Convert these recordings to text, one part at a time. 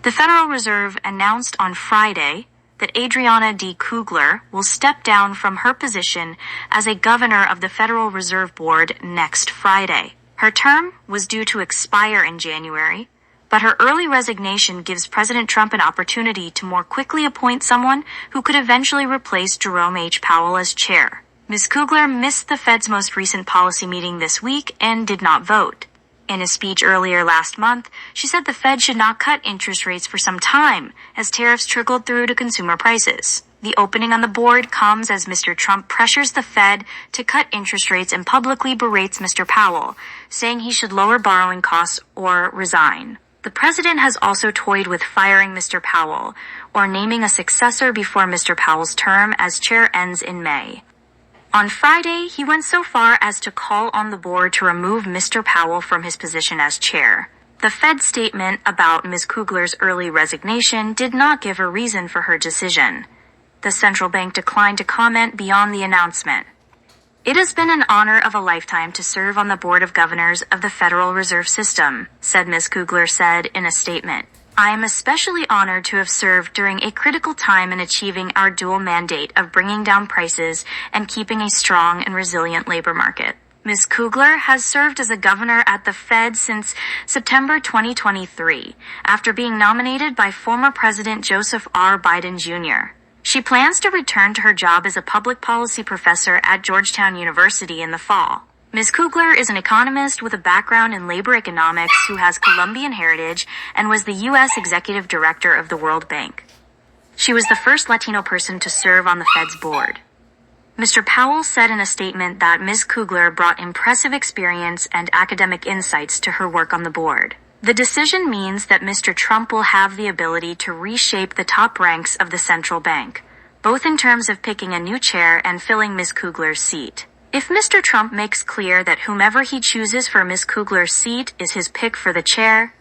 The Federal Reserve announced on Friday that Adriana D. Kugler will step down from her position as a governor of the Federal Reserve Board next Friday. Her term was due to expire in January, but her early resignation gives President Trump an opportunity to more quickly appoint someone who could eventually replace Jerome H. Powell as chair. Ms. Kugler missed the Fed's most recent policy meeting this week and did not vote. In a speech earlier last month, she said the Fed should not cut interest rates for some time as tariffs trickled through to consumer prices. The opening on the board comes as Mr. Trump pressures the Fed to cut interest rates and publicly berates Mr. Powell, saying he should lower borrowing costs or resign. The president has also toyed with firing Mr. Powell or naming a successor before Mr. Powell's term as chair ends in May. On Friday, he went so far as to call on the board to remove Mr. Powell from his position as chair. The Fed statement about Ms. Kugler's early resignation did not give a reason for her decision. The central bank declined to comment beyond the announcement. "It has been an honor of a lifetime to serve on the Board of Governors of the Federal Reserve System," said Ms. Kugler said in a statement. "I am especially honored to have served during a critical time in achieving our dual mandate of bringing down prices and keeping a strong and resilient labor market." Ms. Kugler has served as a governor at the Fed since September 2023, after being nominated by former President Joseph R. Biden Jr. She plans to return to her job as a public policy professor at Georgetown University in the fall. Ms. Kugler is an economist with a background in labor economics who has Colombian heritage and was the U.S. Executive Director of the World Bank. She was the first Latino person to serve on the Fed's board. Mr. Powell said in a statement that Ms. Kugler brought impressive experience and academic insights to her work on the board. The decision means that Mr. Trump will have the ability to reshape the top ranks of the central bank, both in terms of picking a new chair and filling Ms. Kugler's seat. If Mr. Trump makes clear that whomever he chooses for Ms. Kugler's seat is his pick for the chair,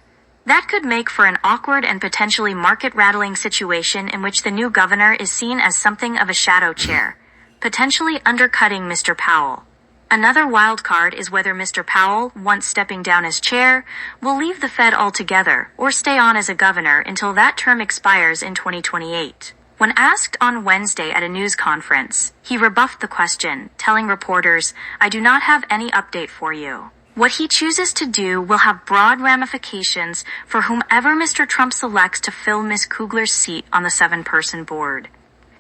that could make for an awkward and potentially market-rattling situation in which the new governor is seen as something of a shadow chair, potentially undercutting Mr. Powell. Another wild card is whether Mr. Powell, once stepping down as chair, will leave the Fed altogether or stay on as a governor until that term expires in 2028. When asked on Wednesday at a news conference, he rebuffed the question, telling reporters, "I do not have any update for you." What he chooses to do will have broad ramifications for whomever Mr. Trump selects to fill Ms. Kugler's seat on the 7-person board.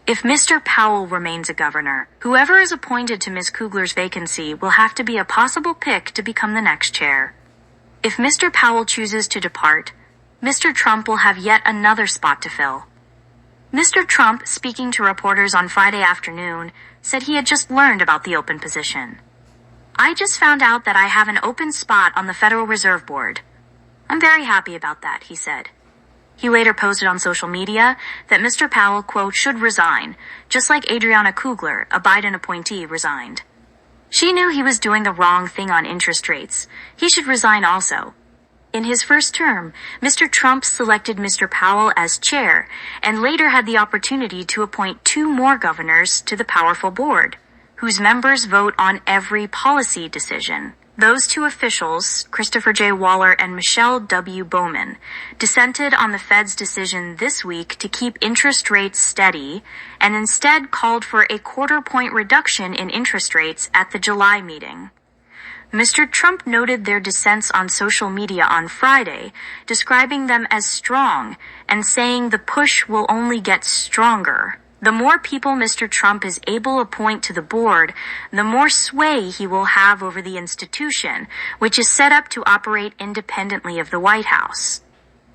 If Mr. Powell remains a governor, whoever is appointed to Ms. Kugler's vacancy will have to be a possible pick to become the next chair. If Mr. Powell chooses to depart, Mr. Trump will have yet another spot to fill. Mr. Trump, speaking to reporters on Friday afternoon, said he had just learned about the open position. "I just found out that I have an open spot on the Federal Reserve Board. I'm very happy about that," he said. He later posted on social media that Mr. Powell, quote, "should resign, just like Adriana Kugler, a Biden appointee, resigned. She knew he was doing the wrong thing on interest rates. He should resign also." In his first term, Mr. Trump selected Mr. Powell as chair and later had the opportunity to appoint 2 more governors to the powerful board, whose members vote on every policy decision. Those 2 officials, Christopher J. Waller and Michelle W. Bowman, dissented on the Fed's decision this week to keep interest rates steady and instead called for a 1/4-point reduction in interest rates at the July meeting. Mr. Trump noted their dissents on social media on Friday, describing them as strong and saying the push will only get stronger. The more people Mr. Trump is able to appoint to the board, the more sway he will have over the institution, which is set up to operate independently of the White House.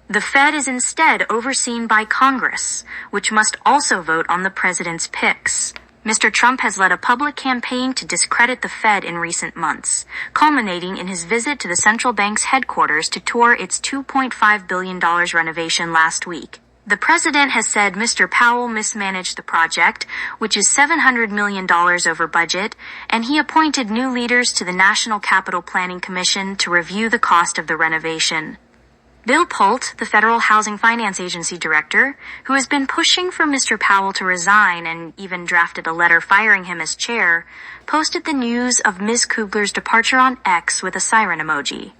The Fed is instead overseen by Congress, which must also vote on the president's picks. Mr. Trump has led a public campaign to discredit the Fed in recent months, culminating in his visit to the central bank's headquarters to tour its $2.5 billion renovation last week. The president has said Mr. Powell mismanaged the project, which is $700 million over budget, and he appointed new leaders to the National Capital Planning Commission to review the cost of the renovation. Bill Pult, the Federal Housing Finance Agency director, who has been pushing for Mr. Powell to resign and even drafted a letter firing him as chair, posted the news of Ms. Kugler's departure on X with a siren emoji.